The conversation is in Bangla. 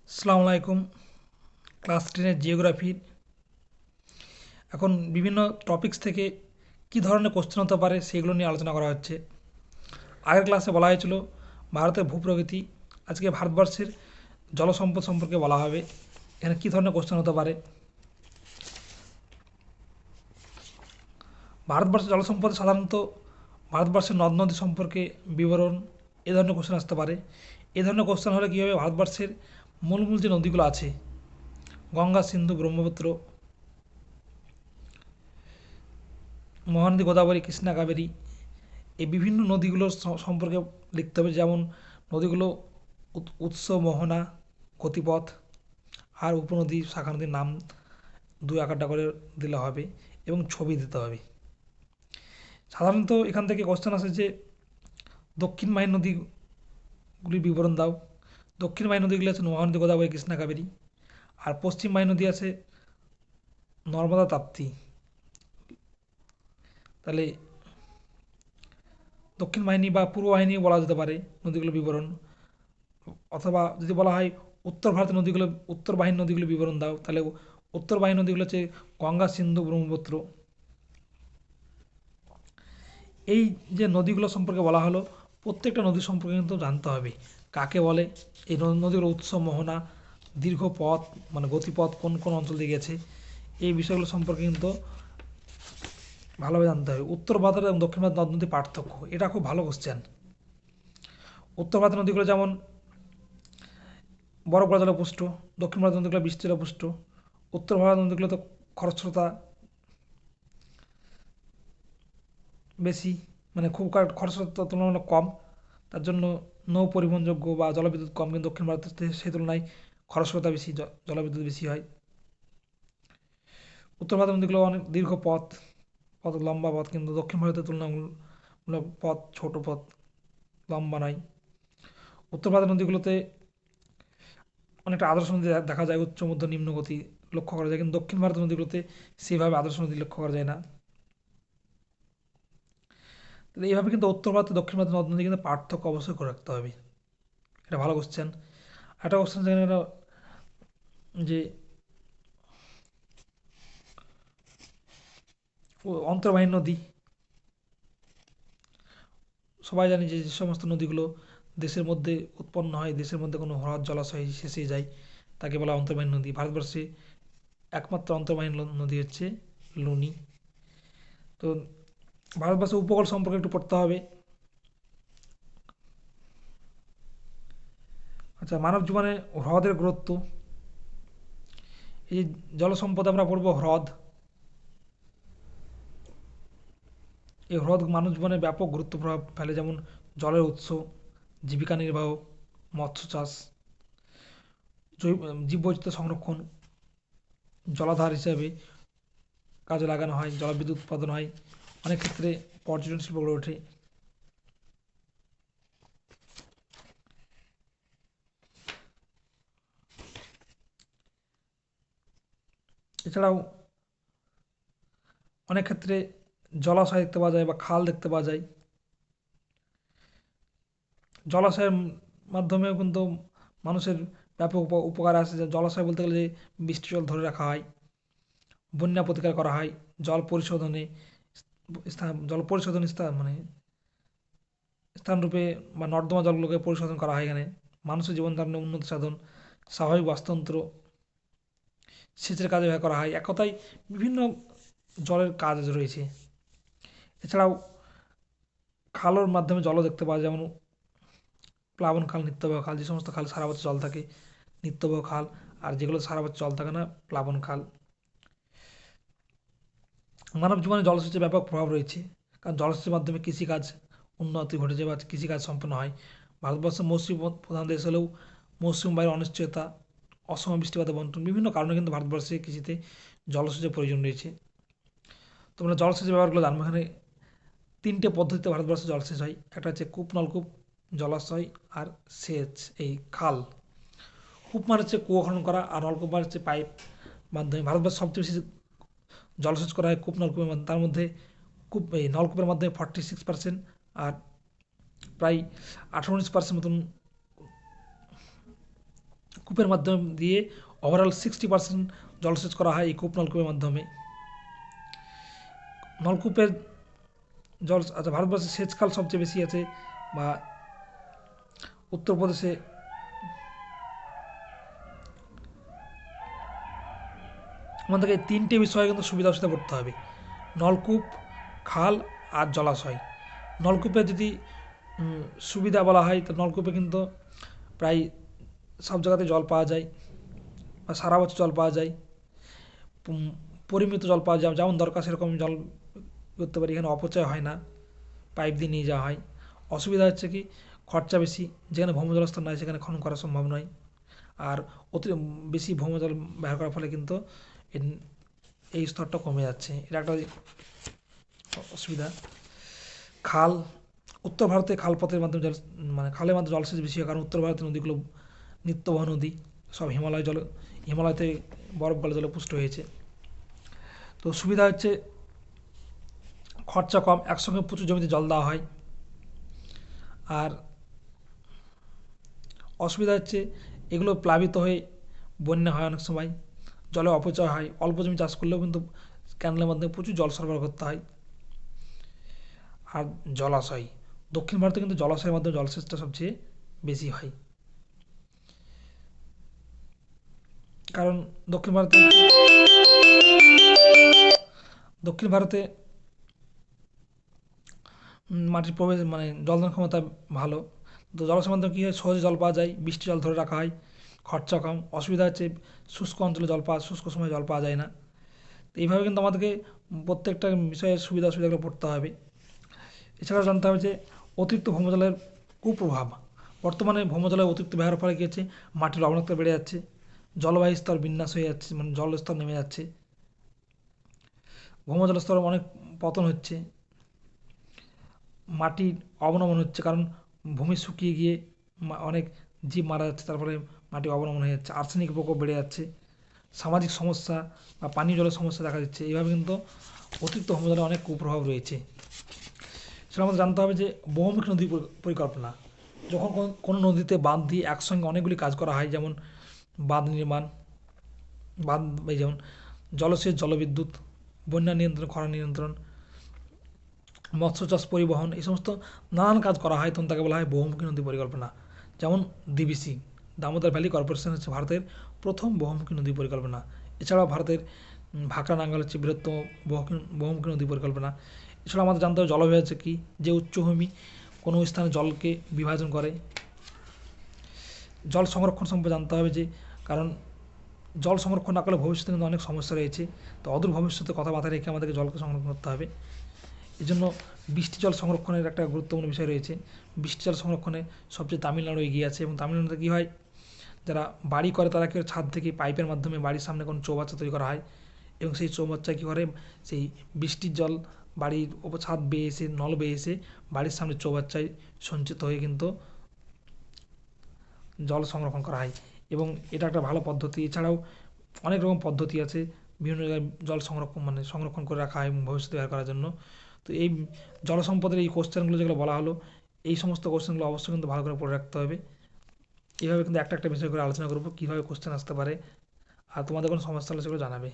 আসসালামু আলাইকুম। ক্লাস 10-এর জিওগ্রাফির এখন বিভিন্ন টপিকস থেকে কী ধরনের কোশ্চেন হতে পারে সেগুলো নিয়ে আলোচনা করা হচ্ছে। আগের ক্লাসে বলা হয়েছিল ভারতের ভূপ্রকৃতি, আজকে ভারতবর্ষের জলসম্পদ সম্পর্কে বলা হবে। এখানে কী ধরনের কোশ্চেন হতে পারে। ভারতবর্ষের জলসম্পদ সাধারণত ভারতবর্ষের নদ নদী সম্পর্কে বিবরণ, এ ধরনের কোশ্চেন আসতে পারে। এ ধরনের কোশ্চেন হলে কী হবে, ভারতবর্ষের মূল মূল যে নদীগুলো আছে, গঙ্গা, সিন্ধু, ব্রহ্মপুত্র, মহানদী, গোদাবরী, কৃষ্ণা, কাবেরী, এই বিভিন্ন নদীগুলোর সম্পর্কে লিখতে হবে। যেমন নদীগুলো উৎস, মোহনা, গতিপথ আর উপনদী, শাখা নদীর নাম দু একটা করে দিলে হবে এবং ছবি দিতে হবে। সাধারণত এখান থেকে কোশ্চেন আসে যে দক্ষিণ বাহিনী নদীগুলির বিবরণ দাও। দক্ষিণ বাহিনী নদীগুলি আছে মহানদী, গোদাবরী, কৃষ্ণা, কাবেরী। আর পশ্চিম বাহিনী নদী আছে নর্মদা, তাপ্তি। তাহলে দক্ষিণ বাহিনী বা পূর্ব বাহিনী বলা যেতে পারে নদীগুলোর বিবরণ। অথবা যদি বলা হয় উত্তর ভারতের নদীগুলো, উত্তর বাহিনীর নদীগুলো বিবরণ দাও, তাহলে উত্তর বাহিনী নদীগুলো হচ্ছে গঙ্গা, সিন্ধু, ব্রহ্মপুত্র। এই যে নদীগুলো সম্পর্কে বলা হলো, প্রত্যেকটা নদী সম্পর্কে কিন্তু জানতে হবে কাকে বলে, এই নদীগুলো উৎস, মোহনা, দীর্ঘ পথ মানে গতিপথ কোন কোন অঞ্চল দিয়ে গেছে, এই বিষয়গুলো সম্পর্কে কিন্তু ভালোভাবে জানতে হবে। উত্তর ভারতের এবং দক্ষিণ ভারতের নদ নদীর পার্থক্য, এটা খুব ভালো কোশ্চেন। উত্তর ভারতের নদীগুলো যেমন বরফ গলা জলে পুষ্ট, দক্ষিণ ভারতের নদীগুলো বৃষ্টি জলে পুষ্ট। উত্তর ভারতের নদীগুলো তো খরস্রোতা বেশি, মানে খুব খরস্রোতা তুলনামূলক কম, তার জন্য নৌ পরিবহনযোগ্য বা জলবিদ্যুৎ কম। কিন্তু দক্ষিণ ভারতে সেই তুলনায় খরস্রোতা বেশি, জলবিদ্যুৎ বেশি হয়। উত্তর ভারতের নদীগুলো অনেক দীর্ঘ পথ, লম্বা পথ, কিন্তু দক্ষিণ ভারতের তুলনামূলক পথ ছোট, পথ লম্বা নয়। উত্তর ভারতের নদীগুলোতে অনেকটা আদর্শ নদী দেখা যায়, উচ্চ মধ্য নিম্ন গতি লক্ষ্য করা যায়, কিন্তু দক্ষিণ ভারতের নদীগুলোতে সেভাবে আদর্শ নদী লক্ষ্য করা যায় না। তাহলে এইভাবে কিন্তু উত্তর ভারত দক্ষিণ ভারতের নদ নদী কিন্তু পার্থক্য অবশ্যই করে রাখতে হবে। এটা ভালো কোশ্চেন। একটা কোশ্চেন যেখানে যে অন্তর্বাহিনী নদী, সবাই জানি যে যে সমস্ত নদীগুলো দেশের মধ্যে উৎপন্ন হয়, দেশের মধ্যে কোনো হ্রদ জলাশয় শেষে যায়, তাকে বলা হয় অন্তর্বাহিনী নদী। ভারতবর্ষে একমাত্র অন্তর্বাহিনী নদী হচ্ছে লুনি। তো ভারতবর্ষের উপকূল সম্পর্কে একটু পড়তে হবে। আচ্ছা, মানব জীবনে হ্রদের গুরুত্ব। এই জল সম্পদে আমরা পড়বো হ্রদ। এই হ্রদ মানব জীবনে ব্যাপক গুরুত্ব প্রভাব ফেলে, যেমন জলের উৎস, জীবিকা নির্বাহ, মৎস্য চাষ, জীববৈচিত্র্য সংরক্ষণ, জলাধার হিসেবে কাজে লাগানো হয়, জলবিদ্যুৎ উৎপাদন হয়, অনেক ক্ষেত্রে পর্যটন শিল্প গড়ে ওঠে। এছাড়াও অনেক ক্ষেত্রে জলাশয় দেখতে পাওয়া যায় বা খাল দেখতে পাওয়া যায়। জলাশয়ের মাধ্যমেও কিন্তু মানুষের ব্যাপক উপকার আছে। যে জলাশয় বলতে গেলে যে বৃষ্টি জল ধরে রাখা হয়, বন্যা প্রতিকার করা হয়, জল পরিশোধনে জল পরিশোধন মানে স্থানরূপে বা নর্দমা জলগুলোকে পরিশোধন করা হয় এখানে। মানুষের জীবনধারণের উন্নতি সাধন, স্বাভাবিক বাস্তুতন্ত্র, সেচের কাজে ব্যবহার করা হয়। এক কথায় বিভিন্ন জলের কাজ রয়েছে। এছাড়াও খালের মাধ্যমে জলও দেখতে পাওয়া যায়, যেমন প্লাবন খাল, নিত্যবাহ খাল। যে সমস্ত খাল সারা বছর জল থাকে, নিত্যবাহ খাল। আর যেগুলো সারা বছর জল থাকে না, প্লাবন খাল। মানব জীবনে জলসেচের ব্যাপক প্রভাব রয়েছে, কারণ জলসেচের মাধ্যমে কৃষিকাজ উন্নতি ঘটেছে বা কৃষিকাজ সম্পন্ন হয়। ভারতবর্ষ মৌসুমী প্রধান দেশ হলেও মৌসুম বায়ুর অনিশ্চয়তা, অসম বৃষ্টিপাতের বন্টন, বিভিন্ন কারণে কিন্তু ভারতবর্ষে কৃষিতে জলসেচের প্রয়োজন রয়েছে। তোমরা জলসেচের ব্যাপারগুলো জানবো। এখানে তিনটে পদ্ধতিতে ভারতবর্ষে জলসেচ হয়। একটা হচ্ছে কূপ, নলকূপ, জলাশয় আর সেচ এই খাল। কূপ মানে হচ্ছে কুয়ো খনন করা, আর নলকূপ মানে হচ্ছে পাইপ মাধ্যমে। ভারতবর্ষে সবচেয়ে বেশি জলসেচ করা হয় কূপ নলকূপের মাধ্যমে। তার মধ্যে কূপ এই নলকূপের মাধ্যমে 46%, আর প্রায় 18-19% মতন কূপের মাধ্যমে দিয়ে ওভারঅল 60% জলসেচ করা হয় এই কূপ নলকূপের মাধ্যমে। নলকূপের জল আচ্ছা, ভারতবর্ষে সেচখাল সবচেয়ে বেশি আছে, বা উত্তরপ্রদেশে আমাদেরকে এই 3টে বিষয়ে কিন্তু সুবিধা অসুবিধা পড়তে হবে: নলকূপ, খাল আর জলাশয়। নলকূপে যদি সুবিধা বলা হয়, তো নলকূপে কিন্তু প্রায় সব জায়গাতে জল পাওয়া যায়, বা সারা বছর জল পাওয়া যায়, পরিমিত জল পাওয়া যায়, যেমন দরকার সেরকম জল করতে পারি, এখানে অপচয় হয় না, পাইপ দিয়ে নিয়ে যাওয়া হয়। অসুবিধা হচ্ছে কি, খরচা বেশি, যেখানে ভৌমজলস্তর নয় সেখানে খনন করা সম্ভব নয়, আর অতি বেশি ভৌমজল ব্যবহার করার ফলে কিন্তু এই স্তরটা কমে যাচ্ছে, এটা একটা অসুবিধা। খাল, উত্তর ভারতে খালপথের মাধ্যমে মানে খালের মাধ্যমে জলসেচ বেশি হয়, কারণ উত্তর ভারতের নদীগুলো নিত্যবহ নদী, সব হিমালয়তে বরফ গলে জলে পুষ্ট হয়েছে। তো সুবিধা হচ্ছে খরচা কম, একসঙ্গে প্রচুর জমিতে জল দেওয়া হয়। আর অসুবিধা হচ্ছে এগুলো প্লাবিত হয়ে বন্যা হয়, অনেক সময় জলে অপচয় হয়, অল্প জমি চাষ করলেও কিন্তু ক্যানেলের মাধ্যমে প্রচুর জল সরবরাহ করতে হয়। আর জলাশয়, দক্ষিণ ভারতে কিন্তু জলাশয়ের মাধ্যমে জলসেচটা সবচেয়ে বেশি হয়, কারণ দক্ষিণ ভারতে মাটির প্রবেশ মানে জলধারণ ক্ষমতা ভালো, তো জলাশয়ের মাধ্যমে কী হয়, সহজে জল পাওয়া যায়, বৃষ্টি জল ধরে রাখা হয়, খরচা কম। অসুবিধা হচ্ছে শুষ্ক অঞ্চলে শুষ্ক সময়ে জল পাওয়া যায় না। তো এইভাবে কিন্তু আমাদেরকে প্রত্যেকটা বিষয়ের সুবিধা অসুবিধাগুলো পড়তে হবে। এছাড়াও জানতে হবে যে অতিরিক্ত ভৌমজলের কুপ্রভাব। বর্তমানে ভৌমজলের অতিরিক্ত ব্যবহারের ফলে কী হচ্ছে, মাটির লবণাক্ততা বেড়ে যাচ্ছে, জলবায়ু স্তর বিন্যাস হয়ে যাচ্ছে, মানে জল স্তর নেমে যাচ্ছে, ভৌমজল স্তর অনেক পতন হচ্ছে, মাটির অবনমন হচ্ছে, কারণ ভূমি শুকিয়ে গিয়ে অনেক জীব মারা যাচ্ছে, তারপরে মাটি অবনমন হয়ে যাচ্ছে, আর্সেনিক প্রকোপ বেড়ে যাচ্ছে, সামাজিক সমস্যা বা পানীয় জলের সমস্যা দেখা দিচ্ছে। এইভাবে কিন্তু অতিরিক্ত ভৌমজলের অনেক কুপ্রভাব রয়েছে। সেটা আমাদের জানতে হবে যে বহুমুখী নদী পরিকল্পনা, যখন কোনো নদীতে বাঁধ দিয়ে একসঙ্গে অনেকগুলি কাজ করা হয়, যেমন বাঁধ নির্মাণ, বাঁধ যেমন জলসেচ, জলবিদ্যুৎ, বন্যা নিয়ন্ত্রণ, খরা নিয়ন্ত্রণ, মৎস্য চাষ, পরিবহন, এই সমস্ত নানান কাজ করা হয়, তখন তাকে বলা হয় বহুমুখী নদী পরিকল্পনা। যেমন ডিবিসি, দামোদর ভ্যালি কর্পোরেশন হচ্ছে ভারতের প্রথম বহুমুখী নদী পরিকল্পনা। এছাড়াও ভারতের ভাকরা নাঙ্গল হচ্ছে বৃহত্তম বহুমুখী নদী পরিকল্পনা। এছাড়া আমাদের জানতে হবে জলবায়ু হচ্ছে কী, যে উচ্চভূমি কোনো স্থানে জলকে বিভাজন করে। জল সংরক্ষণ সম্পর্কে জানতে হবে, যে কারণ জল সংরক্ষণ না করলে ভবিষ্যতে কিন্তু অনেক সমস্যা রয়েছে, তো অদূর ভবিষ্যতে কথা মাথায় রেখে আমাদেরকে জলকে সংরক্ষণ করতে হবে। এই জন্য বৃষ্টি জল সংরক্ষণের একটা গুরুত্বপূর্ণ বিষয় রয়েছে। বৃষ্টি জল সংরক্ষণে সবচেয়ে তামিলনাড়ু এগিয়ে আছে, এবং তামিলনাড়ুতে কী হয়, যারা বাড়ি করে তারা কেউ ছাদ থেকে পাইপের মাধ্যমে বাড়ির সামনে কোনো চৌবাচ্চা তৈরি করা হয়, এবং সেই চৌবাচ্চায় কী করে, সেই বৃষ্টির জল বাড়ির ওপর ছাদ বেয়ে এসে, নল বেয়ে এসে বাড়ির সামনে চৌবাচ্চায় সঞ্চিত হয়ে কিন্তু জল সংরক্ষণ করা হয়, এবং এটা একটা ভালো পদ্ধতি। এছাড়াও অনেক রকম পদ্ধতি আছে, বিভিন্ন জায়গায় জল সংরক্ষণ করে রাখা হয় ভবিষ্যতে ব্যবহার করার জন্য। তো এই জল সম্পদের এই কোশ্চেনগুলো যেগুলো বলা হলো, এই সমস্ত কোশ্চেনগুলো অবশ্যই কিন্তু ভালো করে পড়ে রাখতে হবে। এইভাবে কিন্তু একটা একটা বিষয় করে আলোচনা করবো, কীভাবে কোশ্চেন আসতে পারে, আর তোমাদের কোনো সমস্যা হলে সেগুলো জানাবে।